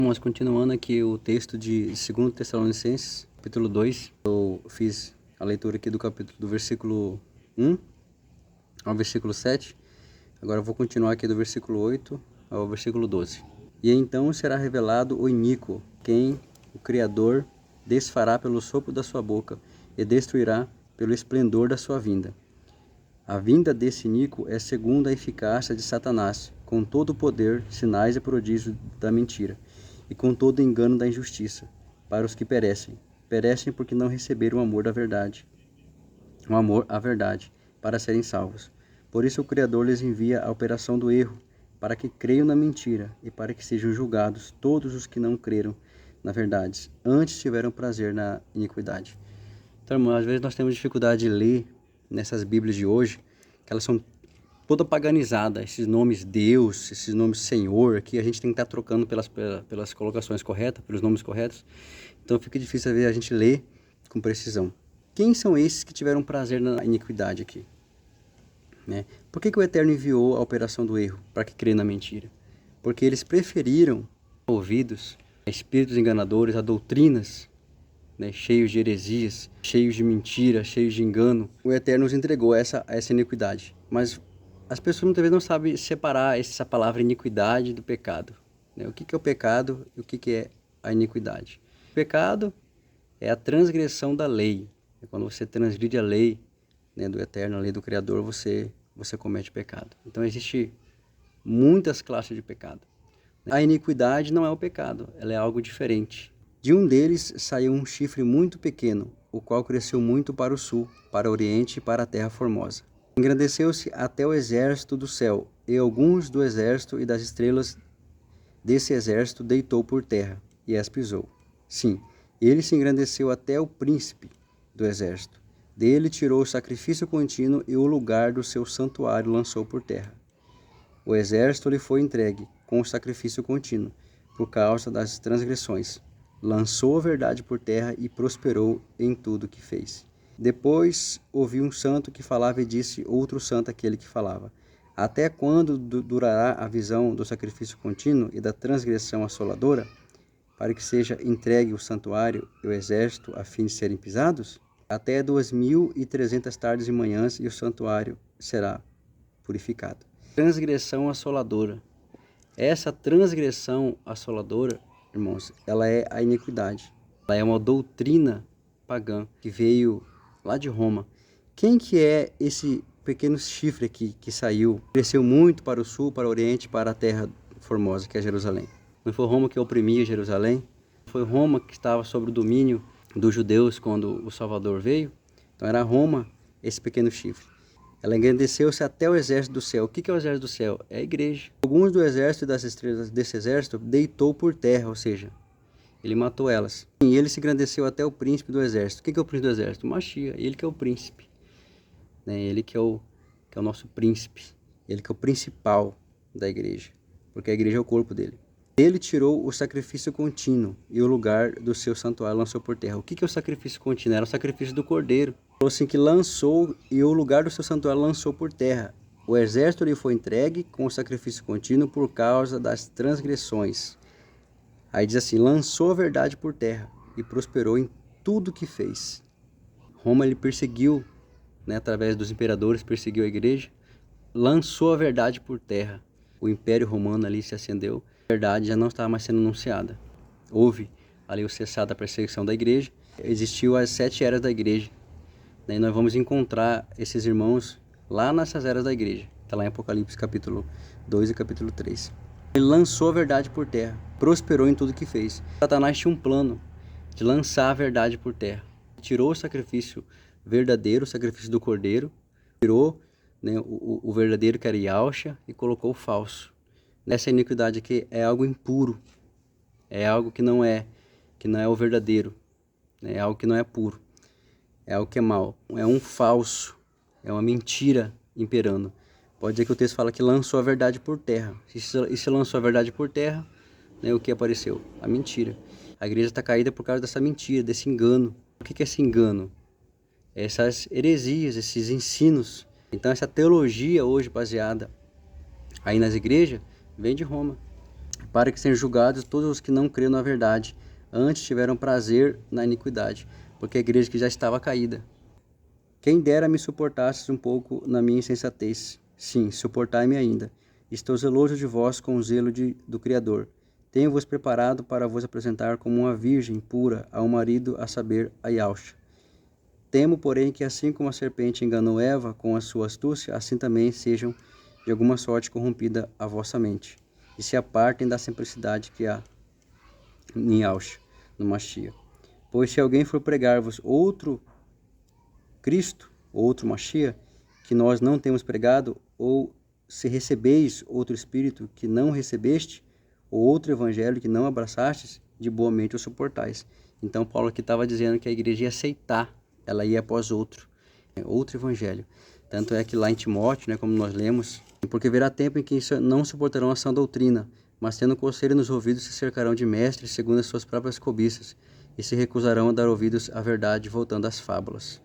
Vamos continuando aqui o texto de 2 Tessalonicenses, capítulo 2. Eu fiz a leitura aqui do versículo 1 ao versículo 7. Agora eu vou continuar aqui do versículo 8 ao versículo 12. E então será revelado o iníquo, quem o Criador desfará pelo sopro da sua boca e destruirá pelo esplendor da sua vinda. A vinda desse iníquo é segundo a eficácia de Satanás, com todo o poder, sinais e prodígios da mentira, e com todo o engano da injustiça, para os que perecem. Perecem porque não receberam o amor à verdade, para serem salvos. Por isso o Criador lhes envia a operação do erro, para que creiam na mentira, e para que sejam julgados todos os que não creram na verdade, antes tiveram prazer na iniquidade. Então, irmão, às vezes nós temos dificuldade de ler nessas Bíblias de hoje, que elas são toda paganizada, esses nomes Deus, esses nomes Senhor, aqui a gente tem que estar trocando pelas colocações corretas, pelos nomes corretos. Então fica difícil a gente ler com precisão. Quem são esses que tiveram prazer na iniquidade aqui? Né? Por que o Eterno enviou a operação do erro? Para que crê na mentira? Porque eles preferiram ouvidos a espíritos enganadores, a doutrinas, né, cheios de heresias, cheios de mentira, cheios de engano. O Eterno nos entregou essa iniquidade. Mas as pessoas muitas vezes não sabem separar essa palavra iniquidade do pecado. Né? O que é o pecado e o que é a iniquidade? O pecado é a transgressão da lei. Quando você transgride a lei, né, do Eterno, a lei do Criador, você comete pecado. Então existe muitas classes de pecado. A iniquidade não é o pecado, ela é algo diferente. De um deles saiu um chifre muito pequeno, o qual cresceu muito para o sul, para o oriente e para a terra formosa. Engrandeceu-se até o exército do céu, e alguns do exército e das estrelas desse exército deitou por terra, e as pisou. Sim, ele se engrandeceu até o príncipe do exército. Dele tirou o sacrifício contínuo e o lugar do seu santuário lançou por terra. O exército lhe foi entregue com o sacrifício contínuo, por causa das transgressões. Lançou a verdade por terra e prosperou em tudo que fez. Depois ouvi um santo que falava e disse outro santo aquele que falava: até quando durará a visão do sacrifício contínuo e da transgressão assoladora, para que seja entregue o santuário e o exército a fim de serem pisados? Até 2300 tardes e manhãs e o santuário será purificado. Transgressão assoladora. Essa transgressão assoladora, irmãos, ela é a iniquidade. Ela é uma doutrina pagã que veio lá de Roma. Quem que é esse pequeno chifre aqui que saiu, cresceu muito para o sul, para o oriente, para a terra formosa, que é Jerusalém? Não foi Roma que oprimia Jerusalém? Foi Roma que estava sob o domínio dos judeus quando o Salvador veio? Então era Roma esse pequeno chifre. Ela engrandeceu-se até o exército do céu. O que é o exército do céu? É a igreja. Alguns do exército e das estrelas desse exército deitou por terra, ou seja, ele matou elas. E ele se engrandeceu até o príncipe do exército. O que é o príncipe do exército? Machia. Ele que é o príncipe. Né? Ele que é o nosso príncipe. Ele que é o principal da igreja. Porque a igreja é o corpo dele. Ele tirou o sacrifício contínuo e o lugar do seu santuário lançou por terra. O que é o sacrifício contínuo? Era o sacrifício do cordeiro. Falou assim que lançou e o lugar do seu santuário lançou por terra. O exército lhe foi entregue com o sacrifício contínuo por causa das transgressões. Aí diz assim, lançou a verdade por terra e prosperou em tudo que fez. Roma ele perseguiu, né, através dos imperadores, perseguiu a igreja, lançou a verdade por terra. O império romano ali se acendeu, a verdade já não estava mais sendo anunciada. Houve ali o cessar da perseguição da igreja, existiu as 7 eras da igreja. E nós vamos encontrar esses irmãos lá nessas eras da igreja. Está lá em Apocalipse capítulo 2 e capítulo 3. Ele lançou a verdade por terra, prosperou em tudo que fez. Satanás tinha um plano de lançar a verdade por terra. Tirou o sacrifício verdadeiro, o sacrifício do cordeiro, tirou, né, o verdadeiro que era Yahshua e colocou o falso. Essa iniquidade aqui é algo impuro, é algo que não é o verdadeiro, né, é algo que não é puro. É algo que é mal, é um falso, é uma mentira imperando. Pode dizer que o texto fala que lançou a verdade por terra. E se lançou a verdade por terra, né, o que apareceu? A mentira. A igreja está caída por causa dessa mentira, desse engano. O que é esse engano? Essas heresias, esses ensinos. Então essa teologia hoje baseada aí nas igrejas, vem de Roma. para que sejam julgados todos os que não creram na verdade, antes tiveram prazer na iniquidade, porque a igreja que já estava caída. Quem dera me suportasses um pouco na minha insensatez. Sim, suportai-me ainda. Estou zeloso de vós com o zelo do Criador. Tenho-vos preparado para vos apresentar como uma virgem pura ao marido, a saber, a Yahshua. Temo, porém, que assim como a serpente enganou Eva com a sua astúcia, assim também sejam de alguma sorte corrompida a vossa mente, e se apartem da simplicidade que há em Yahshua, no Mashiach. Pois se alguém for pregar-vos outro Cristo, outro Mashiach, que nós não temos pregado, ou se recebeis outro Espírito que não recebeste, ou outro Evangelho que não abraçastes, de boa mente o suportais. Então Paulo aqui estava dizendo que a igreja ia aceitar, ela ia após outro Evangelho. Tanto é que lá em Timóteo, né, como nós lemos, porque haverá tempo em que não suportarão a sã doutrina, mas tendo coceira nos ouvidos se cercarão de mestres segundo as suas próprias cobiças, e se recusarão a dar ouvidos à verdade, voltando às fábulas.